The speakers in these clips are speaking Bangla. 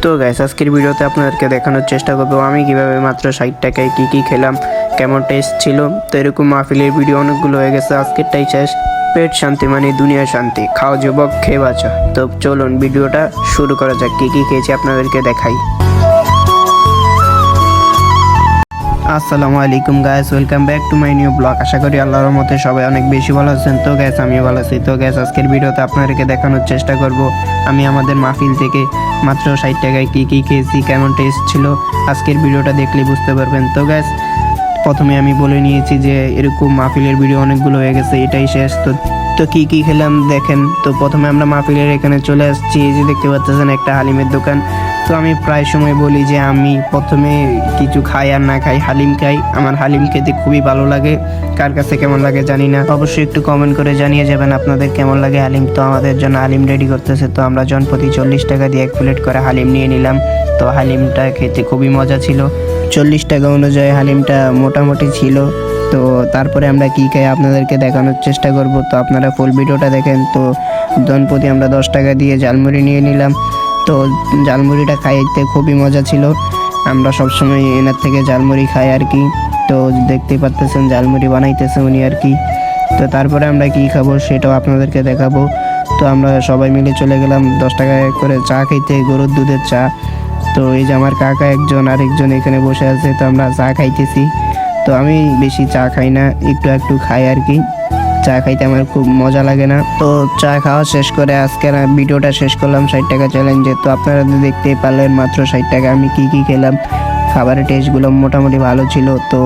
তো গাইস আজকের ভিডিওতে আপনাদেরকে দেখানোর চেষ্টা করবো আমি কিভাবে মাত্র 60 টাকায় কি খেলাম, কেমন টেস্ট ছিল। তো এরকম মাহফিলের ভিডিও অনেকগুলো হয়ে গেছে, আজকেরটাই শেষ। পেট শান্তি মানে দুনিয়া শান্তি, খাও যুবক খেয়ে বাঁচো। তো চলুন ভিডিওটা শুরু করা যাক, কি খেয়েছি আপনাদেরকে দেখাই। আসসালামু আলাইকুম guys, welcome back to my new blog. আশা করি আল্লাহর রহমতে সবাই অনেক বেশি ভালো আছেন। তো গাইস আমিও ভালো আছি। তো গাইস আজকের ভিডিওতে আপনাদেরকে দেখানোর চেষ্টা করব আমি আমাদের মাহফিল থেকে মাত্র 60 টাকায় কি খেয়েছি, কেমন টেস্ট ছিল। আজকের ভিডিওটা দেখলে বুঝতে পারবেন। তো গাইস প্রথমে আমি বলে নিয়েছি যে এরকম মাহফিলের ভিডিও অনেকগুলো হয়ে গেছে, এটাই শেষ। তো কি খেলাম দেখেন। তো প্রথমে আমরা মাহফিলের এখানে চলে আসছি, এই যে দেখতে পাচ্ছেন একটা হালিমের দোকান। তো আমি প্রায় সময় বলি যে আমি প্রথমে কিছু খাই আর না খাই, হালিম খাই। আমার হালিম খেতে খুবই ভালো লাগে, কার কাছে কেমন লাগে জানি না, অবশ্যই একটু কমেন্ট করে জানিয়ে যাবেন আপনাদের কেমন লাগে হালিম। তো আমাদের জন্য হালিম রেডি করতেছে। তো আমরা জনপ্রতি 40 টাকা দিয়ে 1 প্লেট করে হালিম নিয়ে নিলাম। তো হালিমটা খেতে খুবই মজা ছিল, 40 টাকা অনুযায়ী হালিমটা মোটামুটি ছিল। তো তারপরে আমরা কি খাই আপনাদেরকে দেখানোর চেষ্টা করব। তো আপনারা ফুল ভিডিওটা দেখেন। তো জনপ্রতি আমরা 10 টাকা দিয়ে ঝালমুড়ি নিয়ে নিলাম। তো ঝালমুড়িটা খাইতে খুবই মজা ছিল, আমরা সবসময় এনার থেকে ঝালমুড়ি খাই আর কি। তো দেখতেই পারতেছেন ঝালমুড়ি বানাইতেছে উনি আর কি। তো তারপরে আমরা কি খাবো সেটাও আপনাদেরকে দেখাবো। তো আমরা সবাই মিলে চলে গেলাম 10 টাকা করে চা খাইতে, গরুর দুধের চা। তো এই যে আমার কাকা একজন আরেকজন এখানে বসে আছে, তো আমরা চা খাইতেছি। তো আমি বেশি চা খাই না, একটু খাই আর কি। চা খাইতে আমার খুব মজা লাগে না। তো চা খাওয়া শেষ করে আজকে ভিডিওটা শেষ করলাম 60 টাকা চ্যালেঞ্জে। তো আপনারা দেখতেই পারলেন মাত্র 60 টাকা আমি কি খেলাম। খাবারের টেস্টগুলো মোটামুটি ভালো ছিল। তো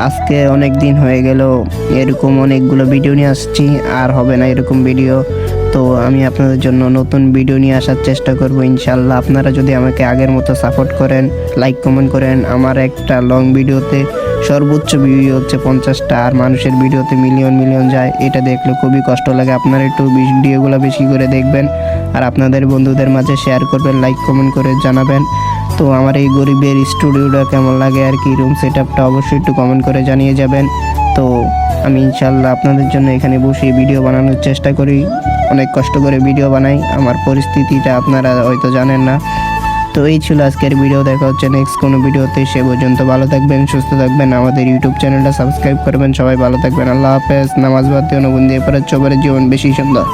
আজকে অনেক দিন হয়ে গেল এরকম অনেকগুলো ভিডিও নিয়ে আসছি, আর হবে না এরকম ভিডিও। তো আমি আপনাদের জন্য নতুন ভিডিও নিয়ে আসার চেষ্টা করব ইনশাল্লাহ। আপনারা যদি আমাকে আগের মতো সাপোর্ট করেন, লাইক কমেন্ট করেন। আমার একটা লং ভিডিওতে সর্বোচ্চ ভিডিও হচ্ছে 50টা, আর মানুষের ভিডিওতে মিলিয়ন যায়, এটা দেখলে খুবই কষ্ট লাগে। আপনারা একটু ভিডিওগুলো বেশি করে দেখবেন, আর আপনাদের বন্ধুদের মাঝে শেয়ার করবেন, লাইক কমেন্ট করে জানাবেন। তো আমার এই গরিবের স্টুডিওটা কেমন লাগে আর কি, রুম সেট আপটা অবশ্যই একটু কমেন্ট করে জানিয়ে যাবেন। তো আমি ইনশাল্লাহ আপনাদের জন্য এখানে বসে ভিডিও বানানোর চেষ্টা করি, অনেক কষ্ট করে ভিডিও বানাই। আমার পরিস্থিতিটা আপনারা হয়তো জানেন না। তো এই ছিল আজকের ভিডিও, দেখা হচ্ছে নেক্সট কোনো ভিডিওতে। সে পর্যন্ত ভালো থাকবেন, সুস্থ থাকবেন, আমাদের ইউটিউব চ্যানেলটা সাবস্ক্রাইব করবেন। সবাই ভালো থাকবেন, আল্লাহ হাফেজ। নামাজ বাদ দিয়ে অনুবন্ধী এরপরে জীবন বেশি সুন্দর।